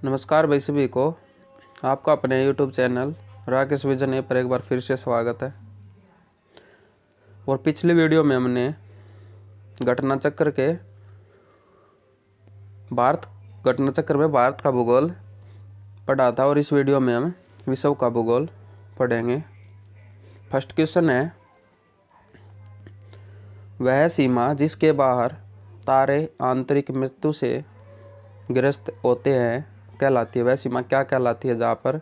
नमस्कार भाई सभी को। आपका अपने YouTube चैनल राकेश विजन पर एक बार फिर से स्वागत है। और पिछली वीडियो में हमने घटना चक्र में भारत का भूगोल पढ़ा था और इस वीडियो में हम विश्व का भूगोल पढ़ेंगे। फर्स्ट क्वेश्चन है, वह सीमा जिसके बाहर तारे आंतरिक मृत्यु से ग्रस्त होते हैं कहलाती है। वह सीमा क्या कहलाती है जहाँ पर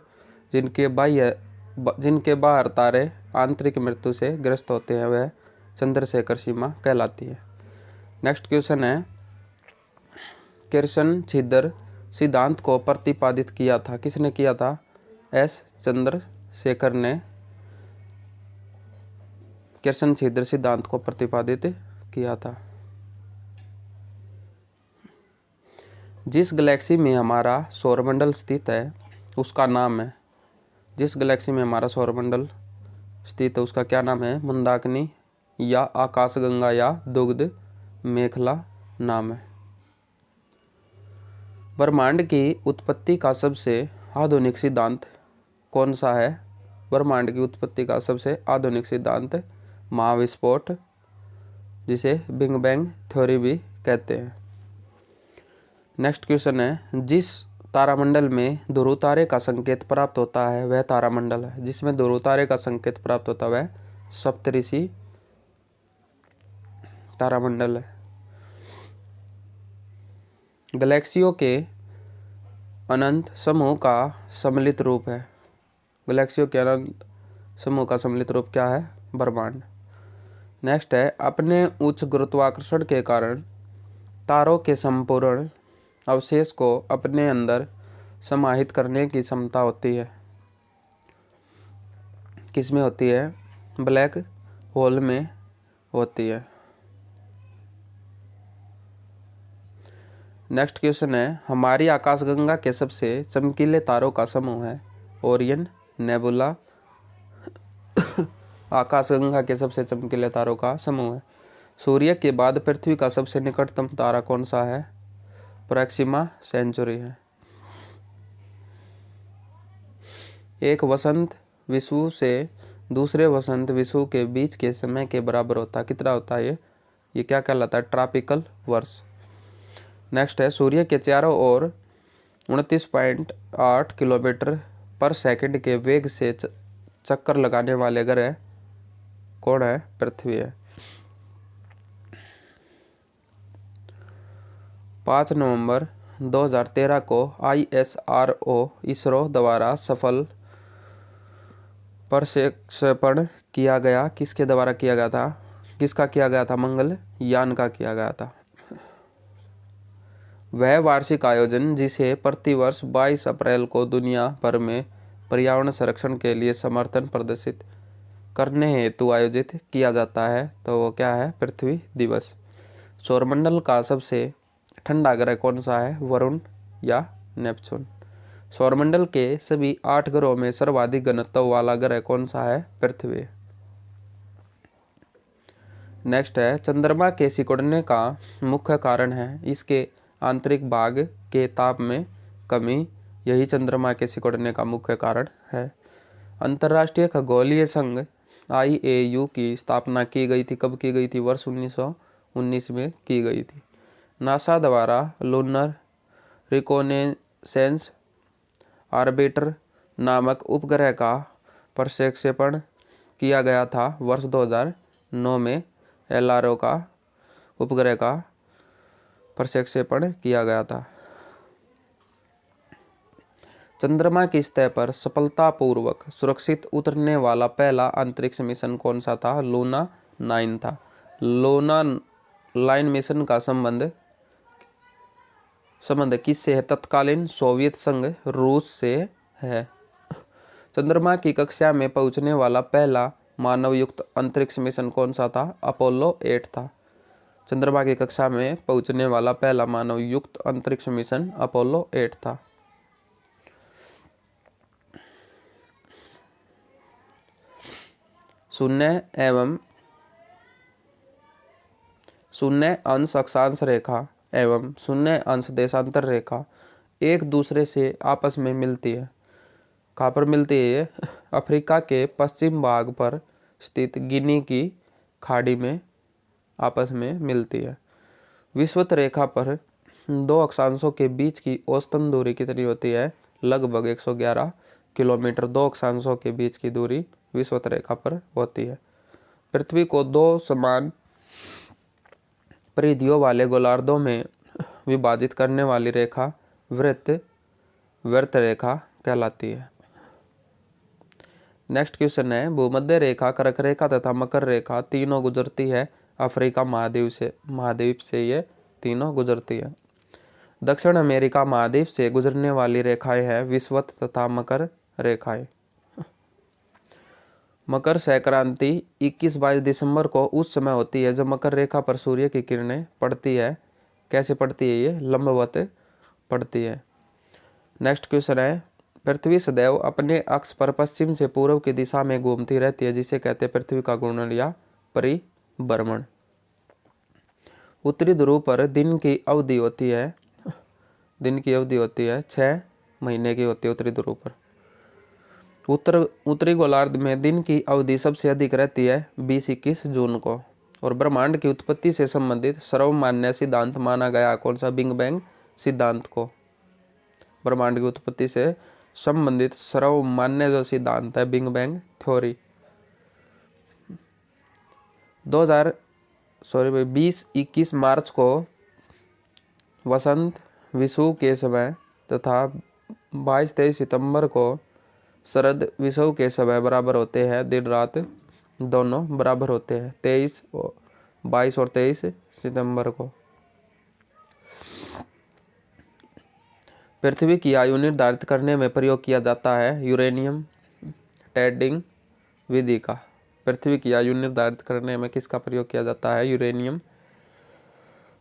जिनके बाहर तारे आंतरिक मृत्यु से ग्रस्त होते हैं, वह चंद्रशेखर सीमा कहलाती है। नेक्स्ट क्वेश्चन है, किर्सन छिद्र सिद्धांत को प्रतिपादित किया था। किसने किया था? एस चंद्रशेखर ने किर्सन छिद्र सिद्धांत को प्रतिपादित किया था। जिस गैलेक्सी में हमारा सौरमंडल स्थित है उसका नाम है। जिस गैलेक्सी में हमारा सौरमंडल स्थित है उसका क्या नाम है? मंदाकिनी या आकाशगंगा या दुग्ध मेखला नाम है। ब्रह्मांड की उत्पत्ति का सबसे आधुनिक सिद्धांत कौन सा है? ब्रह्मांड की उत्पत्ति का सबसे आधुनिक सिद्धांत महाविस्फोट, जिसे बिग बैंग थ्योरी भी कहते हैं। नेक्स्ट क्वेश्चन है, जिस तारामंडल में ध्रुव तारे का संकेत प्राप्त होता है वह तारामंडल है। जिसमें ध्रुव तारे का संकेत प्राप्त होता है वह सप्तऋषि तारामंडल है। गैलेक्सियों के अनंत समूह का सम्मिलित रूप है। गैलेक्सियों के अनंत समूह का सम्मिलित रूप क्या है? ब्रह्मांड। नेक्स्ट है, अपने उच्च गुरुत्वाकर्षण के कारण तारों के संपूर्ण अवशेष को अपने अंदर समाहित करने की क्षमता होती है। किसमें होती है? ब्लैक होल में होती है। नेक्स्ट क्वेश्चन है, हमारी आकाशगंगा के सबसे चमकीले तारों का समूह है ओरियन नेबुला। आकाशगंगा के सबसे चमकीले तारों का समूह है। सूर्य के बाद पृथ्वी का सबसे निकटतम तारा कौन सा है? प्रोक्सिमा सेंचुरी है। एक वसंत विषुव से दूसरे वसंत विषुव के बीच के समय के बराबर होता है। कितना होता है ये क्या कहलाता है? ट्रॉपिकल वर्ष। नेक्स्ट है, सूर्य के चारों ओर 29.8 किलोमीटर पर सेकंड के वेग से चक्कर लगाने वाले ग्रह कौन है? पृथ्वी है। 5 नवंबर 2013 को इसरो द्वारा सफल प्रक्षेपण किया गया। किसके द्वारा किया गया था? किसका किया गया था? मंगल यान का किया गया था। वह वार्षिक आयोजन जिसे प्रतिवर्ष 22 अप्रैल को दुनिया भर में पर्यावरण संरक्षण के लिए समर्थन प्रदर्शित करने हेतु आयोजित किया जाता है, तो वो क्या है? पृथ्वी दिवस। सौरमंडल का सबसे ठंडा ग्रह कौन सा है? वरुण या नेपच्यून। सौरमंडल के सभी 8 ग्रहों में सर्वाधिक घनत्व वाला ग्रह कौन सा है? पृथ्वी। नेक्स्ट है, चंद्रमा के सिकुड़ने का मुख्य कारण है इसके आंतरिक भाग के ताप में कमी। यही चंद्रमा के सिकुड़ने का मुख्य कारण है। अंतर्राष्ट्रीय खगोलीय संघ IAU की स्थापना की गई थी। कब की गई थी? वर्ष 1919 में की गई थी। नासा द्वारा लूनर रिकोनेसेंस ऑर्बिटर नामक उपग्रह का प्रक्षेपण किया गया था। वर्ष 2009 में LRO का उपग्रह का प्रक्षेपण किया गया था। चंद्रमा की सतह पर सफलतापूर्वक सुरक्षित उतरने वाला पहला अंतरिक्ष मिशन कौन सा था? लूना 9 था। लूना 9 मिशन का संबंध किससे है? तत्कालीन सोवियत संघ रूस से है। चंद्रमा की कक्षा में पहुंचने वाला पहला मानव युक्त अंतरिक्ष मिशन कौन सा था? अपोलो 8 था। चंद्रमा की कक्षा में पहुंचने वाला पहला मानव युक्त अंतरिक्ष मिशन अपोलो 8 था। शून्य अंश अक्षांश रेखा एवं शून्य अंश देशांतर रेखा एक दूसरे से आपस में मिलती है। कहाँ पर मिलती है ये? अफ्रीका के पश्चिम भाग पर स्थित गिनी की खाड़ी में आपस में मिलती है। विषुवत रेखा पर दो अक्षांशों के बीच की औसतन दूरी कितनी होती है? लगभग 111 किलोमीटर दो अक्षांशों के बीच की दूरी विषुवत रेखा पर होती है। पृथ्वी को दो समान परिधियों वाले गोलार्धों में विभाजित करने वाली रेखा वृत्त रेखा कहलाती है। नेक्स्ट क्वेश्चन है, भूमध्य रेखा, कर्क रेखा तथा मकर रेखा तीनों गुजरती है अफ्रीका महाद्वीप से ये तीनों गुजरती है। दक्षिण अमेरिका महाद्वीप से गुजरने वाली रेखाएं हैं विषुवत तथा मकर रेखाएं। मकर संक्रांति 21-22 दिसंबर को उस समय होती है जब मकर रेखा पर सूर्य की किरणें पड़ती है। कैसे पड़ती है? ये लंबवत पड़ती है। नेक्स्ट क्वेश्चन है, पृथ्वी सदैव अपने अक्ष पर पश्चिम से पूर्व की दिशा में घूमती रहती है जिसे कहते हैं पृथ्वी का घूर्णन या परिभ्रमण। उत्तरी ध्रुव पर दिन की अवधि होती है 6 महीने की होती है उत्तरी ध्रुव पर। उत्तरी गोलार्ध में दिन की अवधि सबसे अधिक रहती है 20-21 जून को। और ब्रह्मांड की उत्पत्ति से संबंधित सर्वमान्य सिद्धांत माना गया कौन सा? बिग बैंग सिद्धांत को। ब्रह्मांड की उत्पत्ति से संबंधित सर्वमान्य जो सिद्धांत है बिग बैंग थ्योरी। 20-21 मार्च को वसंत विषुव के समय तथा 22-23 सितंबर को शरद विषुव के समय बराबर होते हैं। दिन रात दोनों बराबर होते हैं 22 और 23 सितंबर को। पृथ्वी की आयु निर्धारित करने में प्रयोग किया जाता है यूरेनियम डेटिंग विधि का। पृथ्वी की आयु निर्धारित करने में किसका प्रयोग किया जाता है? यूरेनियम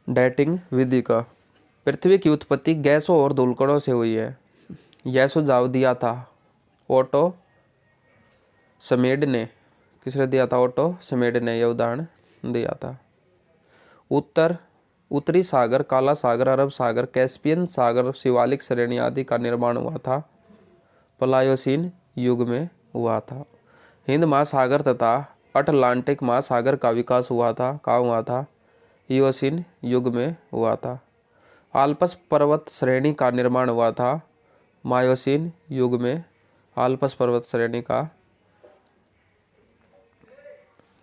डेटिंग विधि का। पृथ्वी की उत्पत्ति गैसों और धूलकणों से हुई है। यह सुझाव दिया था ओटो समेड ने। किसने दिया था? ओटो समेड ने यह उदाहरण दिया था। उत्तरी सागर, काला सागर, अरब सागर, कैस्पियन सागर, शिवालिक श्रेणी आदि का निर्माण हुआ था प्लायोसीन युग में हुआ था। हिंद महासागर तथा अटलांटिक महासागर का विकास हुआ था। कहाँ हुआ था? इयोसीन युग में हुआ था। आल्प्स पर्वत श्रेणी का निर्माण हुआ था मायोसीन युग में। आल्प्स पर्वत श्रेणी का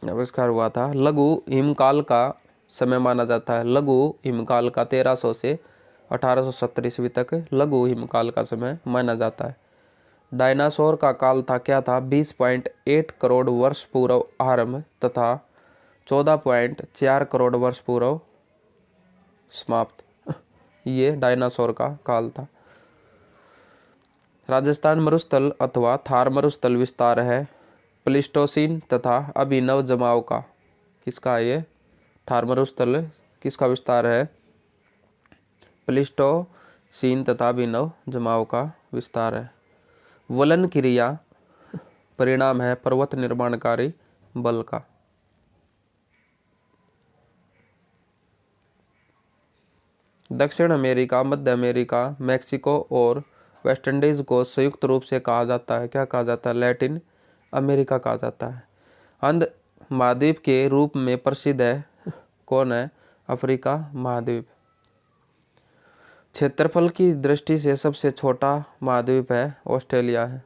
आविष्कार हुआ था। लघु हिमकाल का समय माना जाता है। लघु हिमकाल का 1300 से 1870 ईस्वी तक लघु हिमकाल का समय माना जाता है। डायनासोर का काल था क्या था? 20.8 करोड़ वर्ष पूर्व आरंभ तथा 14.4 करोड़ वर्ष पूर्व समाप्त। ये डायनासोर का काल था। राजस्थान मरुस्थल अथवा थार मरुस्थल विस्तार है प्लीस्टोसीन तथा अभिनव जमाव का। किसका है ये? थार मरुस्थल किसका विस्तार है? प्लीस्टोसीन तथा अभिनव जमाव का विस्तार है। वलन क्रिया परिणाम है पर्वत निर्माणकारी बल का। दक्षिण अमेरिका, मध्य अमेरिका, मैक्सिको और वेस्ट इंडीज को संयुक्त रूप से कहा जाता है। क्या कहा जाता है? लैटिन अमेरिका कहा जाता है। अंध महाद्वीप के रूप में प्रसिद्ध है कौन है? अफ्रीका महाद्वीप। क्षेत्रफल की दृष्टि से सबसे छोटा महाद्वीप है ऑस्ट्रेलिया है।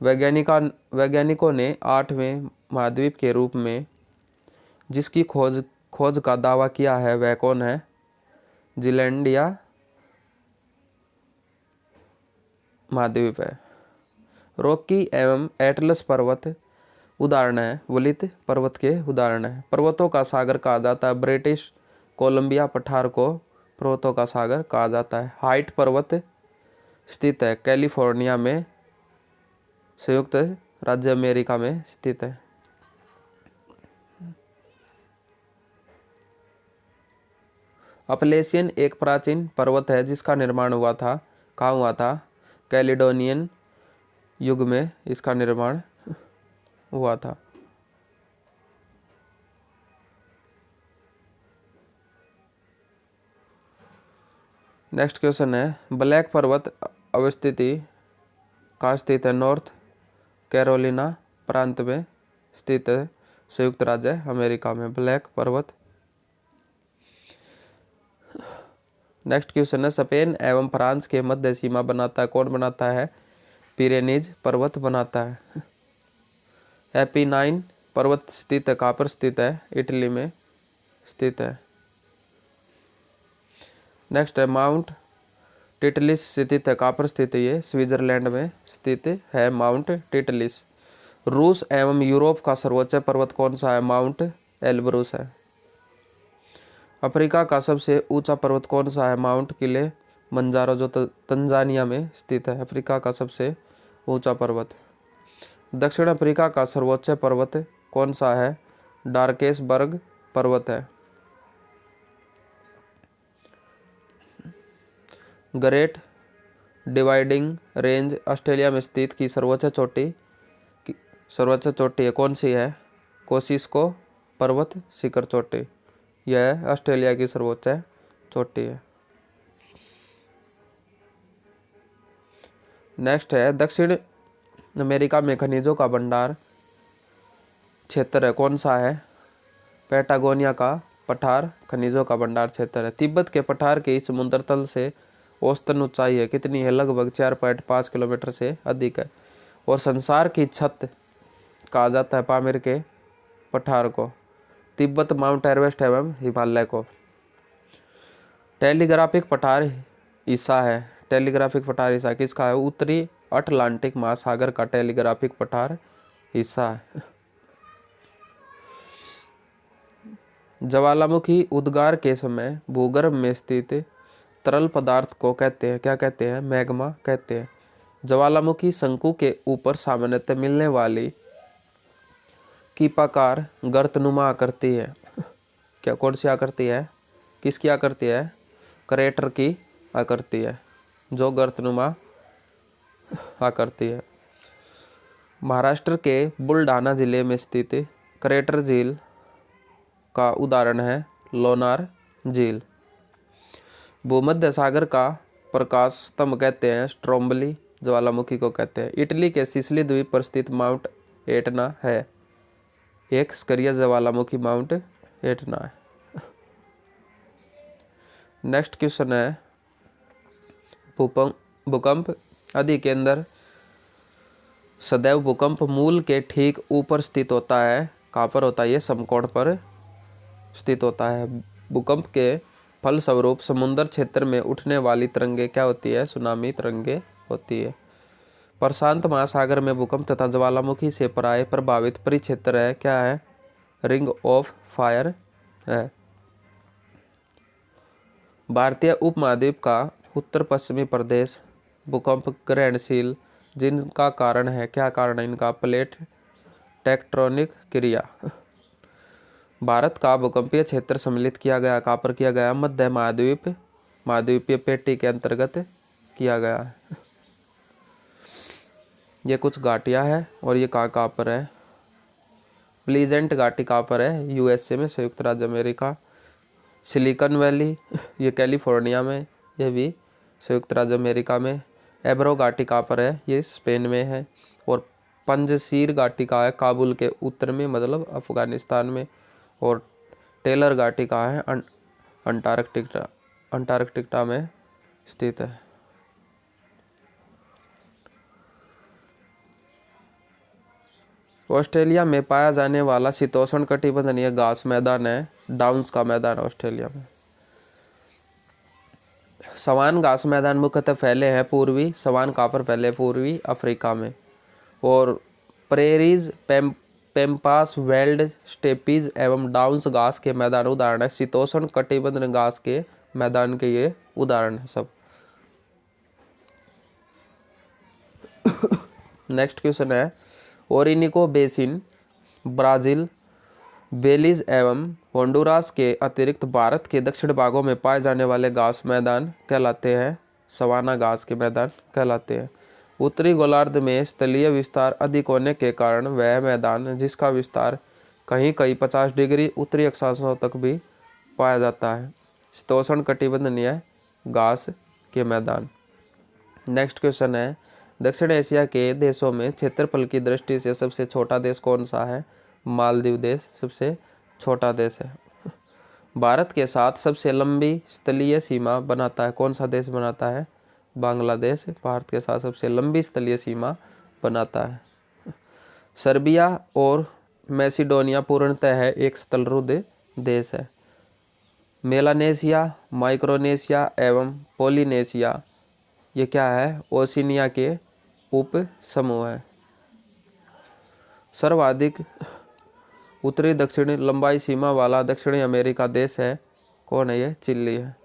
वैज्ञानिकों ने 8वें महाद्वीप के रूप में जिसकी खोज का दावा किया है वह कौन है? जीलैंडिया महाद्वीप है। रॉकी एवं एटलस पर्वत उदाहरण है, वलित पर्वत के उदाहरण है। पर्वतों का सागर कहा जाता है ब्रिटिश कोलंबिया पठार को पर्वतों का सागर कहा जाता है। हाइट पर्वत स्थित है कैलिफोर्निया में, संयुक्त राज्य अमेरिका में स्थित है। अपलेशियन एक प्राचीन पर्वत है जिसका निर्माण हुआ था, कहाँ हुआ था? कैलिडोनियन युग में इसका निर्माण हुआ था। नेक्स्ट क्वेश्चन है, ब्लैक पर्वत अवस्थिति कहाँ स्थित है? नॉर्थ कैरोलिना प्रांत में स्थित है, संयुक्त राज्य अमेरिका में ब्लैक पर्वत। नेक्स्ट क्वेश्चन है, स्पेन एवं फ्रांस के मध्य सीमा बनाता है, कौन बनाता है? पिरेनीज पर्वत बनाता है। एपिनाइन पर्वत स्थित है, कहाँ पर स्थित है? इटली में स्थित है। नेक्स्ट है, माउंट टिटलिस स्थित है, कहाँ पर स्थित है? ये स्विट्जरलैंड में स्थित है माउंट टिटलिस। रूस एवं यूरोप का सर्वोच्च पर्वत कौन सा है? माउंट एल्ब्रूस है। अफ्रीका का सबसे ऊंचा पर्वत कौन सा है? माउंट किलिमंजारो, जो तंजानिया में स्थित है, अफ्रीका का सबसे ऊंचा पर्वत। दक्षिण अफ्रीका का सर्वोच्च पर्वत कौन सा है? डार्केसबर्ग पर्वत है। ग्रेट डिवाइडिंग रेंज ऑस्ट्रेलिया में स्थित की सर्वोच्च चोटी है, कौन सी है? कोसिस्को पर्वत शिखर चोटी, यह ऑस्ट्रेलिया की सर्वोच्च चोटी है। नेक्स्ट है, दक्षिण अमेरिका में खनिजों का भंडार क्षेत्र है, कौन सा है? पैटागोनिया का पठार खनिजों का भंडार क्षेत्र है। तिब्बत के पठार की समुद्र तल से औसतन ऊंचाई है, कितनी है? लगभग 4.5 किलोमीटर से अधिक है। और संसार की छत कहा जाता है पामीर के पठार को, तिब्बत, माउंट एवरेस्ट एवं हिमालय को। टेलीग्राफिक पठार हिस्सा है, टेलीग्राफिक पठार हिस्सा किसका है? उत्तरी अटलांटिक महासागर का टेलीग्राफिक पठार हिस्सा है। ज्वालामुखी उद्गार के समय भूगर्भ में स्थित तरल पदार्थ को कहते हैं, क्या कहते हैं? मैग्मा कहते हैं। ज्वालामुखी शंकु के ऊपर सामान्यतः मिलने वाली कीपाकार गर्तनुमा आकृति है, क्या कौन सी आकृति है? किसकी आकृति है? क्रेटर की आकृति है, जो गर्तनुमा आकृति है। महाराष्ट्र के बुलढाना जिले में स्थित क्रेटर झील का उदाहरण है लोनार झील। भूमध्य सागर का प्रकाश स्तंभ कहते हैं स्ट्रोम्बली ज्वालामुखी को कहते हैं। इटली के सिसिली द्वीप पर स्थित माउंट एटना है, एक सक्रिय ज्वालामुखी माउंट एटना है। नेक्स्ट क्वेश्चन है, भूकंप अधिकेंद्र सदैव भूकंप मूल के ठीक ऊपर स्थित होता है, कहाँ पर होता है? ये समकोण पर स्थित होता है। भूकंप के फलस्वरूप समुद्र क्षेत्र में उठने वाली तरंगे क्या होती है? सुनामी तरंगे होती है। प्रशांत महासागर में भूकंप तथा ज्वालामुखी से प्राय प्रभावित परिक्षेत्र है, क्या है? रिंग ऑफ फायर है। भारतीय उपमहाद्वीप का उत्तर पश्चिमी प्रदेश भूकंप ग्रहणशील जिनका कारण है, क्या कारण है इनका? प्लेट टेक्टोनिक क्रिया। भारत का भूकंपीय क्षेत्र सम्मिलित किया गया, कहाँ पर किया गया? मध्य महाद्वीपीय पेटी के अंतर्गत किया गया है। ये कुछ घाटियाँ हैं और ये कहाँ पर है? प्लीजेंट घाटी कहाँ पर है? यूएसए में, संयुक्त राज्य अमेरिका। सिलिकॉन वैली ये कैलिफोर्निया में, ये भी संयुक्त राज्य अमेरिका में। एब्रो घाटी कहाँ पर है? ये स्पेन में है। और पंजशीर घाटी कहाँ है? काबुल के उत्तर में, मतलब अफगानिस्तान में। और टेलर घाटी कहाँ है? अंटार्कटिका में स्थित है। ऑस्ट्रेलिया में पाया जाने वाला शीतोष्ण कटिबंधीय घास मैदान है डाउन्स का मैदान ऑस्ट्रेलिया में। सवान घास मैदान मुख्यतः फैले हैं पूर्वी, सवान कहाँ पर फैले? पूर्वी अफ्रीका में। और प्रेरीज, पेम्पास, वेल्ड, स्टेपीज एवं डाउन्स घास के मैदान उदाहरण है। शीतोष्ण कटिबंधीय घास के मैदान के ये उदाहरण है सब। नेक्स्ट क्वेश्चन है, ओरिनिको बेसिन ब्राजील, बेलीज एवं होंडुरास के अतिरिक्त भारत के दक्षिण भागों में पाए जाने वाले घास मैदान कहलाते हैं सवाना घास के मैदान कहलाते हैं। उत्तरी गोलार्ध में स्थलीय विस्तार अधिक होने के कारण वह मैदान जिसका विस्तार कहीं कहीं 50 डिग्री उत्तरी अक्षांशों तक भी पाया जाता है शीतोष्ण कटिबंधीय घास के मैदान। नेक्स्ट क्वेश्चन है, दक्षिण एशिया के देशों में क्षेत्रफल की दृष्टि से सबसे छोटा देश कौन सा है? मालदीव देश सबसे छोटा देश है। भारत के साथ सबसे लंबी स्थलीय सीमा बनाता है कौन सा देश बनाता है? बांग्लादेश भारत के साथ सबसे लंबी स्थलीय सीमा बनाता है। सर्बिया और मैसिडोनिया पूर्णतः है एक स्थलरुद्ध देश है। मेलानेशिया, माइक्रोनेशिया एवं पोलिनेशिया ये क्या है? ओशिनिया के उप समूह है। सर्वाधिक उत्तरी दक्षिणी लंबाई सीमा वाला दक्षिणी अमेरिका देश है कौन है? ये चिली है।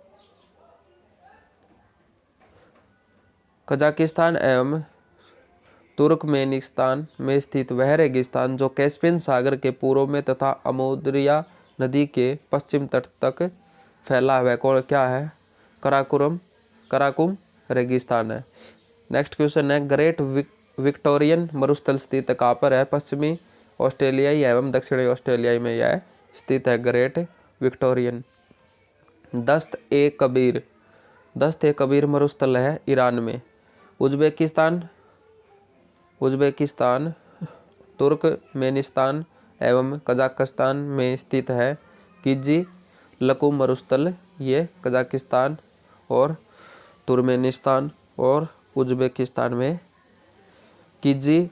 कजाकिस्तान एवं तुर्कमेनिस्तान में स्थित वह रेगिस्तान जो कैस्पियन सागर के पूर्व में तथा अमूदरिया नदी के पश्चिम तट तक फैला हुआ कौन क्या है? कराकुम रेगिस्तान है। नेक्स्ट क्वेश्चन है, ग्रेट विक्टोरियन मरुस्थल स्थित कहाँ पर है? पश्चिमी ऑस्ट्रेलियाई एवं दक्षिणी ऑस्ट्रेलिया में यह स्थित है ग्रेट विक्टोरियन। दस्त ए कबीर मरुस्थल है ईरान में। उज्बेकिस्तान तुर्कमेनिस्तान एवं कजाकिस्तान में स्थित है किजी लकुम मरुस्थल। ये कजाकिस्तान और तुर्कमेनिस्तान और उज्बेकिस्तान में किजी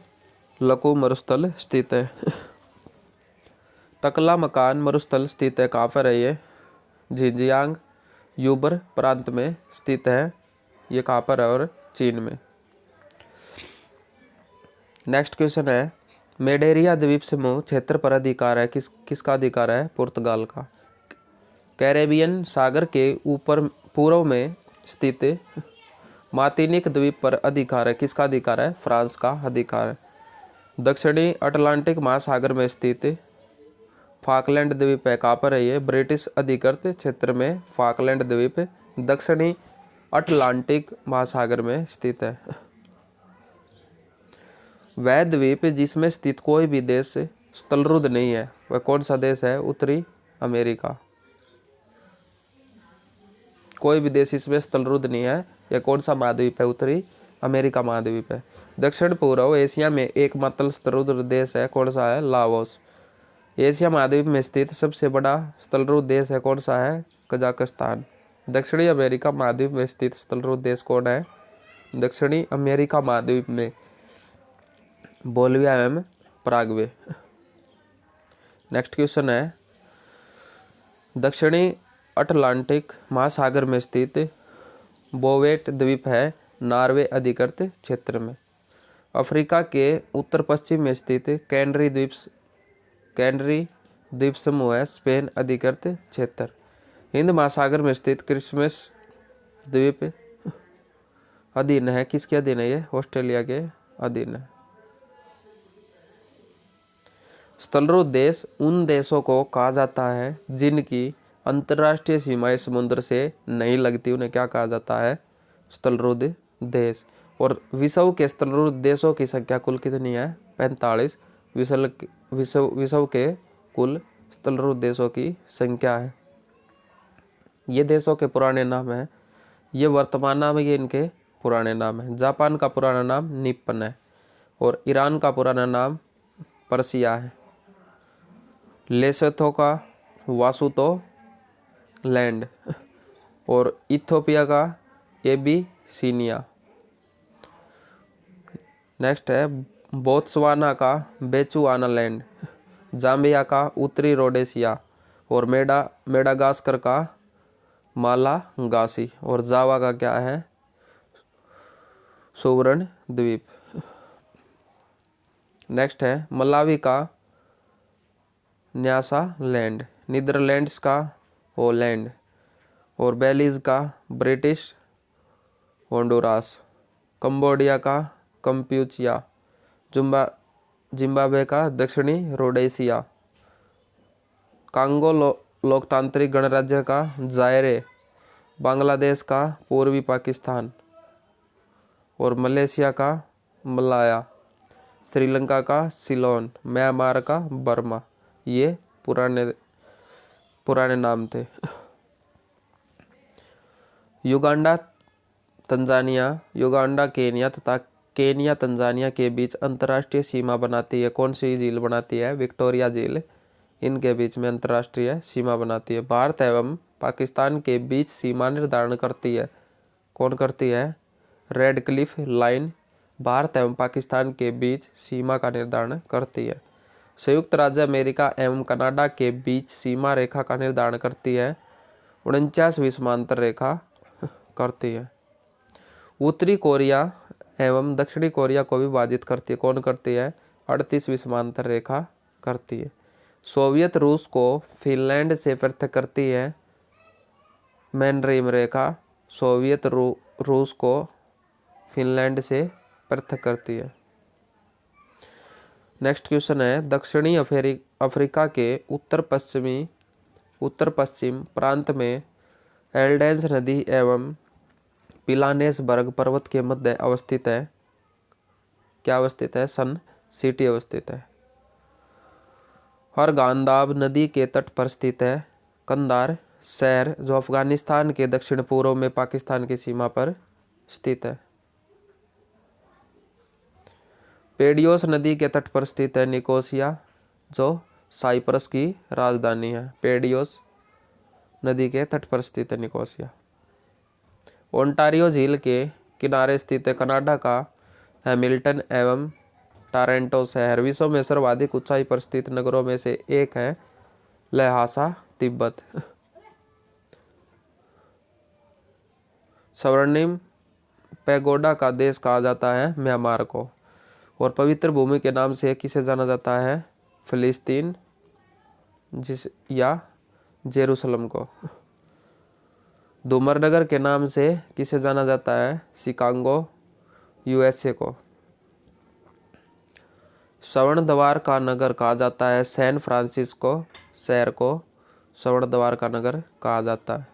लकुम मरुस्थल स्थित है। तकला मकान मरुस्थल स्थित है कहाँ पर है? ये झिंजियांग यूबर प्रांत में स्थित है। ये कहाँ पर है? और चीन में। नेक्स्ट क्वेश्चन है, मेडेरिया द्वीप समूह क्षेत्र पर अधिकार है किसका अधिकार है? पुर्तगाल का। कैरेबियन सागर के ऊपर पूर्व में स्थित मार्टिनिक द्वीप पर अधिकार है किसका अधिकार है? फ्रांस का अधिकार है। दक्षिणी अटलांटिक महासागर में स्थित फाकलैंड द्वीप है कहाँ पर है? ये ब्रिटिश अधिकृत क्षेत्र में फाकलैंड द्वीप दक्षिणी अटलांटिक महासागर में स्थित है। वह द्वीप जिसमें स्थित कोई भी देश स्थलरुद्ध नहीं है वह कौन सा देश है? उत्तरी अमेरिका। कोई भी देश इसमें स्थलरुद्ध नहीं है। यह कौन सा महाद्वीप है? उत्तरी अमेरिका महाद्वीप है। दक्षिण पूर्व एशिया में एकमात्र स्थलरुद्ध देश है कौन सा है? लाओस। एशिया महाद्वीप में स्थित सबसे बड़ा स्थलरुद्ध देश है कौन सा है? कजाकिस्तान। दक्षिणी अमेरिका महाद्वीप में स्थित स्थलरुद्ध देश कौन है? दक्षिणी अमेरिका महाद्वीप में बोलिविया एवं पराग्वे। नेक्स्ट क्वेश्चन है, दक्षिणी अटलांटिक महासागर में स्थित बोवेट द्वीप है नॉर्वे अधिकृत क्षेत्र में। अफ्रीका के उत्तर पश्चिम में स्थित कैनरी द्वीप समूह है स्पेन अधिकृत क्षेत्र। हिंद महासागर में स्थित क्रिसमस द्वीप अधीन है किसके अधीन है? ये ऑस्ट्रेलिया के अधीन है। स्थलरुद्ध देश उन देशों को कहा जाता है जिनकी अंतर्राष्ट्रीय सीमाएं समुद्र से नहीं लगती, उन्हें क्या कहा जाता है? स्थलरुद्ध देश। और विश्व के स्थलरुद्ध देशों की संख्या कुल कितनी है? 45। विश्व के कुल स्थलरुद्ध देशों की संख्या है। ये देशों के पुराने नाम हैं, ये वर्तमान नाम है, ये इनके पुराने नाम हैं। जापान का पुराना नाम निप्पन है और ईरान का पुराना नाम पर्सिया है। लेसोथो का वासुतो लैंड और इथियोपिया का एबीसीनिया। नेक्स्ट है बोत्सवाना का बेचुआना लैंड, जाम्बिया का उत्तरी रोडेशिया और मेडागास्कर का मालागासी और जावा का क्या है? सुवर्ण द्वीप। नेक्स्ट है मलावी का न्यासा लैंड, नीदरलैंड्स का होलैंड और बेलीज का ब्रिटिश होंडुरास, कंबोडिया का कंप्यूचिया, जिम्बाब्वे का दक्षिणी रोडेशिया, कांगो लोकतांत्रिक गणराज्य का जायरे, बांग्लादेश का पूर्वी पाकिस्तान और मलेशिया का मलाया, श्रीलंका का सिलोन, म्यांमार का बर्मा। ये पुराने नाम थे। युगांडा तंजानिया, युगांडा, केनिया तथा केनिया तंजानिया के बीच अंतर्राष्ट्रीय सीमा बनाती है। कौन सी झील बनाती है? विक्टोरिया झील इनके बीच में अंतर्राष्ट्रीय सीमा बनाती है। भारत एवं पाकिस्तान के बीच सीमा निर्धारण करती है। कौन करती है? रेड क्लिफ लाइन भारत एवं पाकिस्तान के बीच सीमा का निर्धारण करती है। संयुक्त राज्य अमेरिका एवं कनाडा के बीच सीमा रेखा का निर्धारण करती है। 49वीं समांतर रेखा करती है। उत्तरी कोरिया एवं दक्षिणी कोरिया को विभाजित करती है। कौन करती है? 38वीं समांतर रेखा करती है। सोवियत रूस को फिनलैंड से पृथक करती है मैनरीम रेखा। सोवियत रूस को फिनलैंड से पृथक करती है। नेक्स्ट क्वेश्चन है, दक्षिणी अफ्रीका के उत्तर पश्चिम प्रांत में एल्डेंस नदी एवं पिलानेसबर्ग पर्वत के मध्य अवस्थित है। क्या अवस्थित है? सन सिटी अवस्थित है। हरगांदाब नदी के तट पर स्थित है कंधार शहर, जो अफगानिस्तान के दक्षिण पूर्व में पाकिस्तान की सीमा पर स्थित है। पेडियोस नदी के तट पर स्थित है निकोसिया, जो साइप्रस की राजधानी है। पेडियोस नदी के तट पर स्थित है निकोसिया। ओंटारियो झील के किनारे स्थित है कनाडा का हैमिल्टन एवं टोरंटो शहर। विश्व में सर्वाधिक ऊंचाई पर स्थित नगरों में से एक है लहासा, तिब्बत। स्वर्णिम पैगोडा का देश कहा जाता है म्यांमार को। और पवित्र भूमि के नाम से किसे जाना जाता है? फिलिस्तीन या जेरूसलम को। धूमरनगर के नाम से किसे जाना जाता है? शिकागो, यूएसए को। स्वर्ण द्वार का नगर कहा जाता है सैन फ्रांसिस्को शहर को स्वर्ण द्वार का नगर कहा जाता है।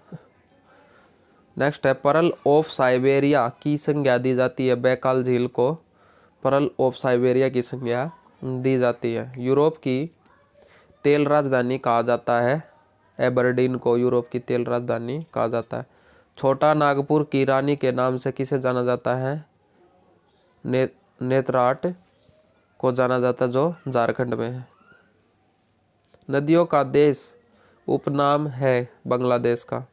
नेक्स्ट है, पर्ल ऑफ साइबेरिया की संज्ञा दी जाती है बैकाल झील को। पर्ल ऑफ साइबेरिया की संज्ञा दी जाती है। यूरोप की तेल राजधानी कहा जाता है एबरडीन को। यूरोप की तेल राजधानी कहा जाता है। छोटा नागपुर की रानी के नाम से किसे जाना जाता है? नेतराट को जाना जाता है, जो झारखंड में है। नदियों का देश उपनाम है बांग्लादेश का।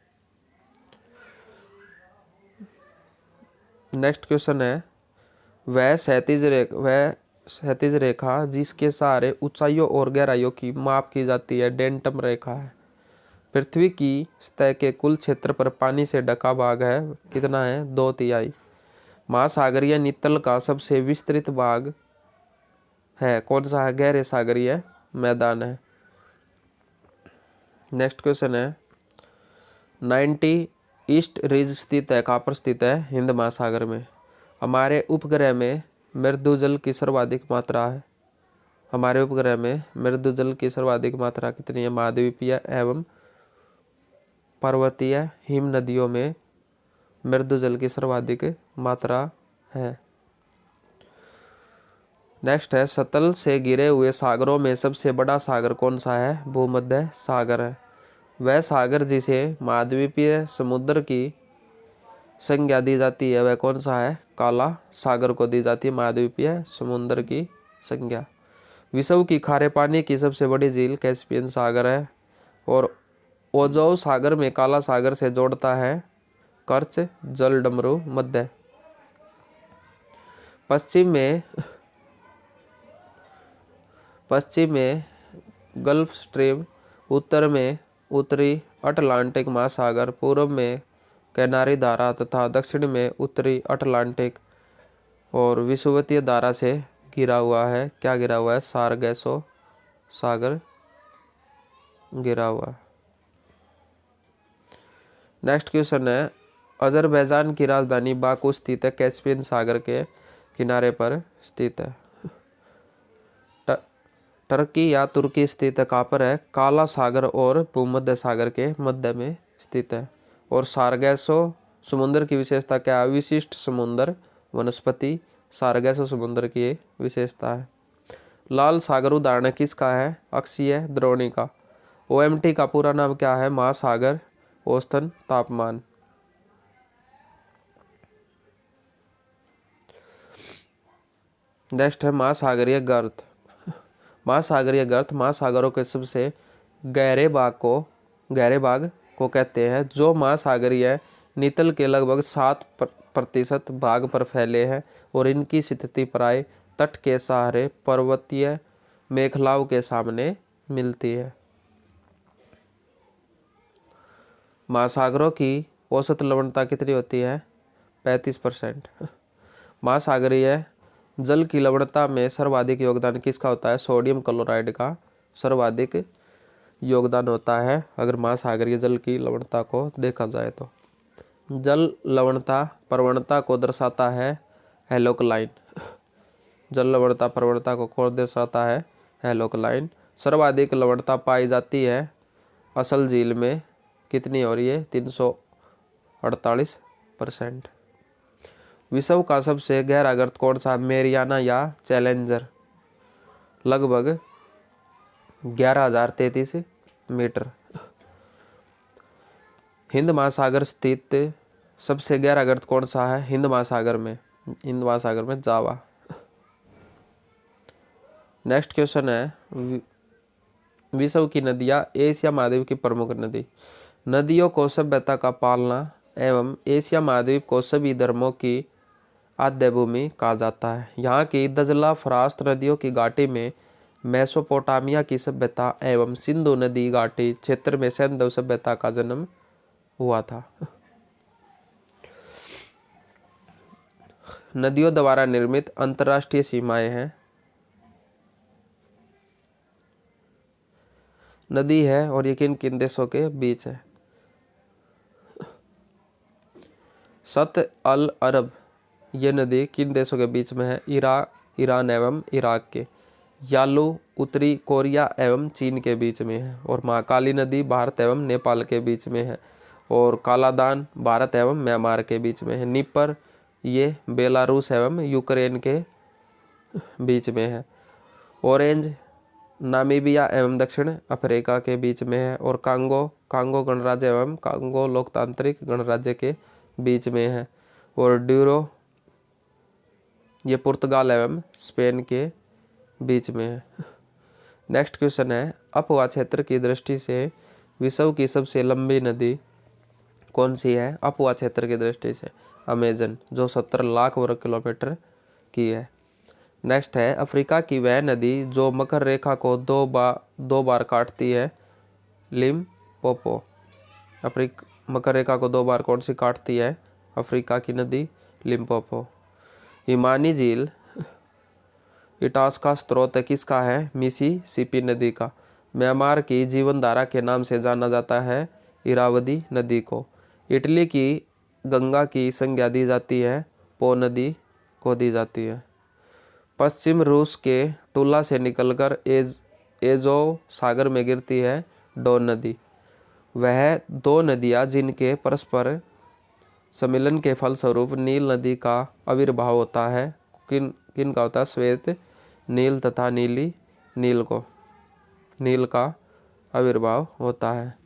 नेक्स्ट क्वेश्चन है, वह क्षैतिज रेखा जिसके सहारे ऊंचाइयों और गहराइयों की माप की जाती है डेंटम रेखा है। पृथ्वी की सतह के कुल क्षेत्र पर पानी से ढका भाग है कितना है? 2/3। महासागरीय नितल का सबसे विस्तृत भाग है कौन सा है? गहरे सागरीय मैदान है। नेक्स्ट क्वेश्चन है, 90 ईस्ट रिज स्थित है कहाँ पर स्थित है? हिंद महासागर में। हमारे उपग्रह में मृदु जल की सर्वाधिक मात्रा है। हमारे उपग्रह में मृदु जल की सर्वाधिक मात्रा कितनी है? महाद्वीपीय एवं पर्वतीय हिम नदियों में मृदु जल की सर्वाधिक मात्रा है। नेक्स्ट है, सतल से घिरे हुए सागरों में सबसे बड़ा सागर कौन सा है? भूमध्य सागर है। वह सागर जिसे महाद्वीपीय समुद्र की संज्ञा दी जाती है वह कौन सा है? काला सागर को दी जाती है महाद्वीपीय समुद्र की संज्ञा। विश्व की खारे पानी की सबसे बड़ी झील कैस्पियन सागर है। और ओजोव सागर में काला सागर से जोड़ता है कर्च जलडमरू मध्य। पश्चिम में गल्फ स्ट्रीम, उत्तर में उत्तरी अटलांटिक महासागर, पूर्व में कैनारी धारा तथा दक्षिण में उत्तरी अटलांटिक और विषुवतीय धारा से घिरा हुआ है। क्या घिरा हुआ है? सारगैसो सागर घिरा हुआ है। नेक्स्ट क्वेश्चन है, अजरबैजान की राजधानी बाकू स्थित है कैस्पियन सागर के किनारे पर स्थित है। टर्की या तुर्की स्थित है कहाँ पर है? काला सागर और भूमध्य सागर के मध्य में स्थित है। और सारगैसो समुद्र की विशेषता क्या है? विशिष्ट समुद्र वनस्पति सारगैसो समुद्र की विशेषता है। लाल सागर उदाहरण किसका है? अक्षीय द्रोणिका। OMT का पूरा नाम क्या है? महासागर औसतन तापमान। नेक्स्ट है महासागरीय गर्त। महासागरीय गर्त महासागरों के सबसे गहरे भाग को कहते हैं, जो महासागरीय नितल के लगभग 7% भाग पर फैले हैं और इनकी स्थिति प्राय तट के सहारे पर्वतीय मेखलाओं के सामने मिलती है। महासागरों की औसत लवणता कितनी होती है? 35%। महासागरीय जल की लवणता में सर्वाधिक योगदान किसका होता है? सोडियम क्लोराइड का सर्वाधिक योगदान होता है अगर महासागरीय जल की लवणता को देखा जाए तो। जल लवणता प्रवणता को दर्शाता है हेलोक्लाइन। जल लवणता प्रवणता को कौन दर्शाता है? हेलोक्लाइन। सर्वाधिक लवणता पाई जाती है असल झील में, कितनी हो रही है? 348%। विश्व का सबसे गहरा गर्त कौन सा? मेरियाना या चैलेंजर, लगभग 11,033 मीटर। हिंद महासागर स्थित सबसे गहरा गर्त कौन सा है? हिंद महासागर में जावा। नेक्स्ट क्वेश्चन है, विश्व की नदियां, एशिया महाद्वीप की प्रमुख नदी। नदियों को सभ्यता का पालना एवं एशिया महाद्वीप को सभी धर्मों की आद्य भूमि कहा जाता है। यहाँ की दजला फरास्त नदियों की घाटी में मेसोपोटामिया की सभ्यता एवं सिंधु नदी घाटी क्षेत्र में सैंधव सभ्यता का जन्म हुआ था। नदियों द्वारा निर्मित अंतर्राष्ट्रीय सीमाएं हैं। नदी है और ये किन किन देशों के बीच है? सत अल अरब, ये नदी किन देशों के बीच में है? ईरान एवं इराक के। यालू उत्तरी कोरिया एवं चीन के बीच में है। और महाकाली नदी भारत एवं नेपाल के बीच में है। और कालादान भारत एवं म्यांमार के बीच में है। नीपर ये बेलारूस एवं यूक्रेन के बीच में है। ऑरेंज नामीबिया एवं दक्षिण अफ्रीका के बीच में है। और कांगो गणराज्य एवं कांगो लोकतांत्रिक गणराज्य के बीच में है। और ड्यूरो ये पुर्तगाल एवं स्पेन के बीच में है। नेक्स्ट क्वेश्चन है, अपवा क्षेत्र की दृष्टि से विश्व की सबसे लंबी नदी कौन सी है? अपवा क्षेत्र की दृष्टि से अमेजन, जो 17 लाख वर्ग किलोमीटर की है। नेक्स्ट है, अफ्रीका की वह नदी जो मकर रेखा को दो बार काटती है? लिम्पोपो। मकर रेखा को 2 बार कौन सी काटती है? अफ्रीका की नदी लिम्पोपो। हिमानी झील इटास का स्रोत किसका है? मिसिसिपी नदी का। म्यांमार की जीवनधारा के नाम से जाना जाता है इरावदी नदी को। इटली की गंगा की संज्ञा दी जाती है पो नदी को दी जाती है। पश्चिम रूस के टुला से निकलकर एजोव सागर में गिरती है डोन नदी। वह 2 नदियाँ जिनके परस्पर सम्मिलन के फलस्वरूप नील नदी का आविर्भाव होता है, किन का होता है? श्वेत नील तथा नीली नील का आविर्भाव होता है।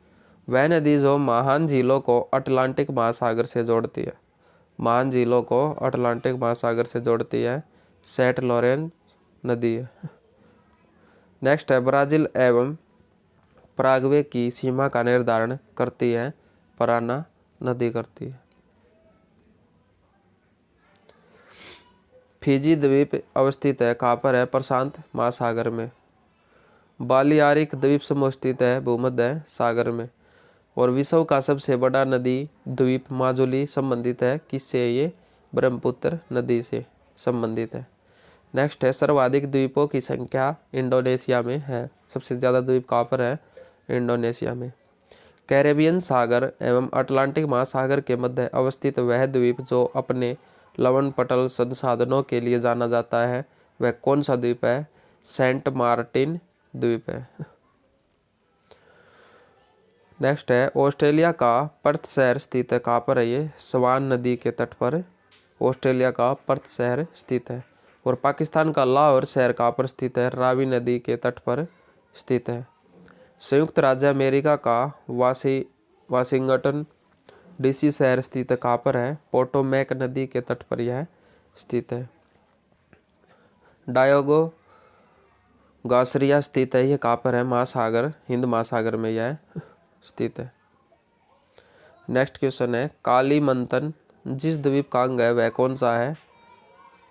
वह नदी जो महान झीलों को अटलांटिक महासागर से जोड़ती है। महान झीलों को अटलांटिक महासागर से जोड़ती है सेंट लॉरेंस नदी है। नेक्स्ट है, ब्राज़ील एवं पराग्वे की सीमा का निर्धारण करती है? पराना नदी करती है। फिजी द्वीप अवस्थित है कहाँ पर है? प्रशांत महासागर में। बालियारिक द्वीप समूह स्थित है भूमध्य सागर में। और विश्व का सबसे बड़ा नदी द्वीप माजुली संबंधित है किससे? ये ब्रह्मपुत्र नदी से संबंधित है। नेक्स्ट है, सर्वाधिक द्वीपों की संख्या इंडोनेशिया में है। सबसे ज़्यादा द्वीप कहाँ पर है? इंडोनेशिया में। कैरेबियन सागर एवं अटलांटिक महासागर के मध्य अवस्थित वह द्वीप जो अपने लवण पटल संसाधनों के लिए जाना जाता है, वह कौन सा द्वीप है? सेंट मार्टिन द्वीप है। नेक्स्ट है, ऑस्ट्रेलिया का पर्थ शहर स्थित है कहाँ पर है? ये स्वान नदी के तट पर ऑस्ट्रेलिया का पर्थ शहर स्थित है। और पाकिस्तान का लाहौर शहर कहाँ पर स्थित है? रावी नदी के तट पर स्थित है। संयुक्त राज्य अमेरिका का वाशिंगटन डीसी शहर स्थित है कहाँ पर है? पोटोमैक नदी के तट पर यह स्थित है। डायोगो गासरिया स्थित है। ये कहाँ पर है? महासागर, हिंद महासागर में यह स्थित है। नेक्स्ट क्वेश्चन है, कालीमंथन जिस द्वीप का अंग है वह कौन सा है?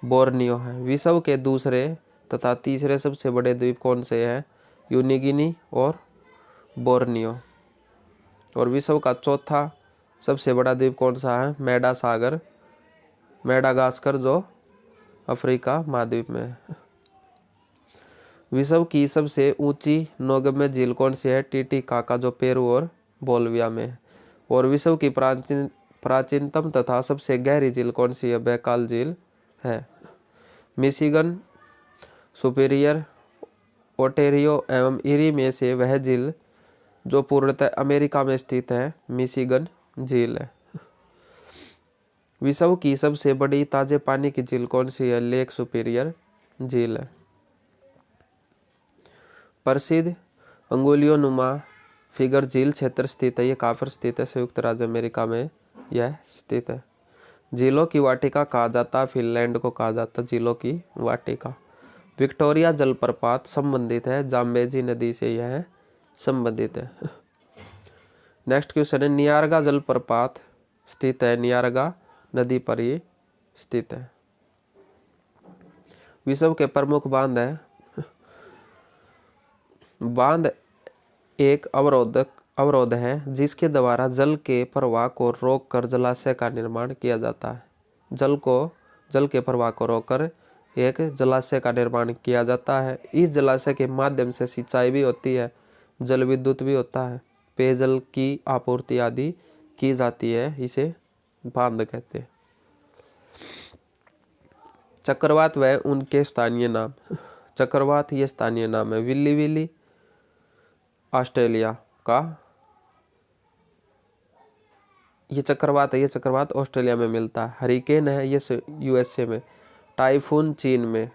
बोर्नियो है। विश्व के दूसरे तथा तीसरे सबसे बड़े द्वीप कौन से हैं? न्यूगिनी और बोर्नियो। और विश्व का चौथा सबसे बड़ा द्वीप कौन सा है? मेडागास्कर, जो अफ्रीका महाद्वीप में है। विश्व की सबसे ऊंची नौगम्य झील कौन सी है? टीटीकाका, जो पेरू और बोलिविया में है। और विश्व की प्राचीनतम तथा सबसे गहरी झील कौन सी है? बैकाल झील है। मिशिगन, सुपीरियर, ओटेरियो एवं इरी में से वह झील जो पूर्णतः अमेरिका में स्थित है मिशिगन झील है। विश्व की सबसे बड़ी ताजे पानी की झील कौन सी है? लेक सुपीरियर झील है। प्रसिद्ध अंगुलियों फिगर झील क्षेत्र स्थित है। ये कहाँ पर स्थित है? संयुक्त राज्य अमेरिका में यह स्थित है। झीलों की वाटिका कहा जाता है फिनलैंड को कहा जाता है झीलों की वाटिका। विक्टोरिया जलप्रपात संबंधित है जाम्बेजी नदी से, यह संबंधित है। नेक्स्ट क्वेश्चन है, नियाग्रा जलप्रपात स्थित है। नियाग्रा नदी पर ही स्थित है। विश्व के प्रमुख बांध है। बांध एक अवरोध है जिसके द्वारा जल के प्रवाह को रोककर जलाशय का निर्माण किया जाता है। जल के प्रवाह को रोककर एक जलाशय का निर्माण किया जाता है। इस जलाशय के माध्यम से सिंचाई भी होती है, जल विद्युत भी होता है, पेयजल की आपूर्ति आदि की जाती है। इसे बांध कहते हैं। चक्रवात व उनके स्थानीय नाम। चक्रवात ये स्थानीय नाम है। विल्ली विल्ली ऑस्ट्रेलिया का ये चक्रवात है। ये चक्रवात ऑस्ट्रेलिया में मिलता है। हरिकेन है ये यूएसए में। टाइफून चीन में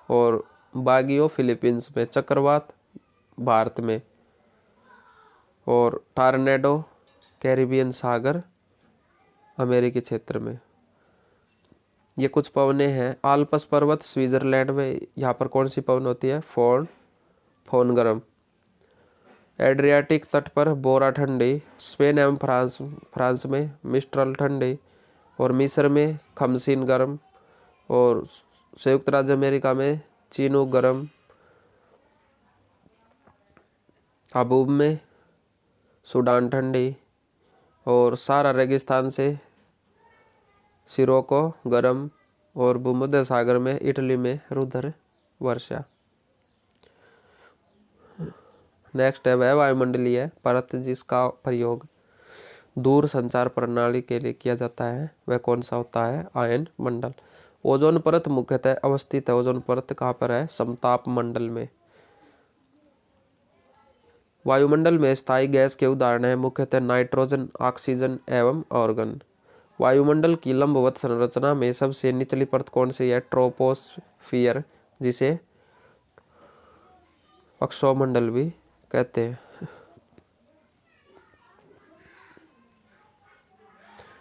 और बागियो फिलीपींस में। चक्रवात भारत में और टॉर्नेडो कैरिबियन सागर अमेरिकी क्षेत्र में। ये कुछ पवनें हैं। आल्प्स पर्वत स्विट्जरलैंड में, यहाँ पर कौन सी पवन होती है? फोन गरम। एड्रियाटिक तट पर बोरा ठंडी। स्पेन एवं फ्रांस में मिस्ट्रल ठंडी। और मिस्र में खमसीन गर्म। और संयुक्त राज्य अमेरिका में चिनूक गर्म। हबूब में सूडान ठंडी। और सारा रेगिस्तान से सिरोको गर्म। और भूमध्य सागर में इटली में रुद्र वर्षा। नेक्स्ट है, वह वायुमंडलीय परत जिसका प्रयोग दूर संचार प्रणाली के लिए किया जाता है वह कौन सा होता है? आयन मंडल। ओजोन परत मुख्यतः अवस्थित है। ओजोन परत कहाँ पर है? समताप मंडल में। वायुमंडल में स्थायी गैस के उदाहरण है मुख्यतः नाइट्रोजन, ऑक्सीजन एवं ऑर्गन। वायुमंडल की लंबवत संरचना में सबसे निचली परत कौन सी है? ट्रोपोस्फियर, जिसे अक्षोमंडल भी कहते हैं।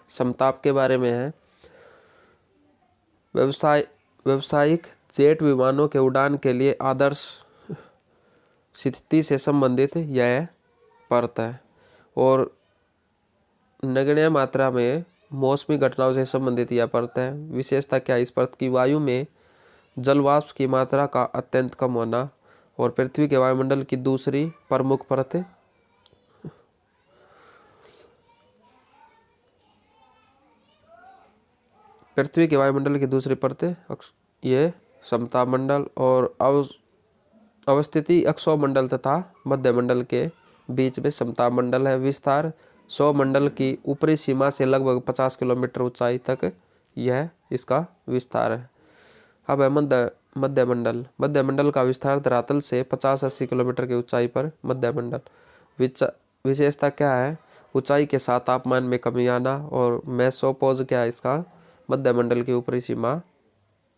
समताप के बारे में है। व्यवसायिक जेट विमानों के उड़ान के लिए आदर्श स्थिति से संबंधित यह परत है। और नगण्य मात्रा में मौसमी घटनाओं से संबंधित यह परत है। विशेषता क्या है इस परत की? वायु में जलवाष्प की मात्रा का अत्यंत कम होना। और पृथ्वी के वायुमंडल की दूसरी प्रमुख परत ये समताप मंडल और अवस्थिति अक्षोमंडल तथा मध्य मंडल के बीच में समताप मंडल है। विस्तार सौरमंडल की ऊपरी सीमा से लगभग 50 किलोमीटर ऊंचाई तक यह इसका विस्तार है। अब है मध्य मंडल का विस्तार धरातल से 50-80 किलोमीटर की ऊंचाई पर मध्य मंडल। विशेषता क्या है? ऊंचाई के साथ तापमान में कमी आना। और मेसोपोज क्या है इसका? मध्य मंडल की ऊपरी सीमा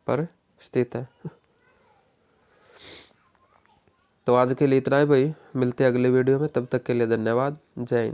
पर स्थित है। तो आज के लिए इतना ही भाई, मिलते हैं अगले वीडियो में। तब तक के लिए धन्यवाद। जय हिंद।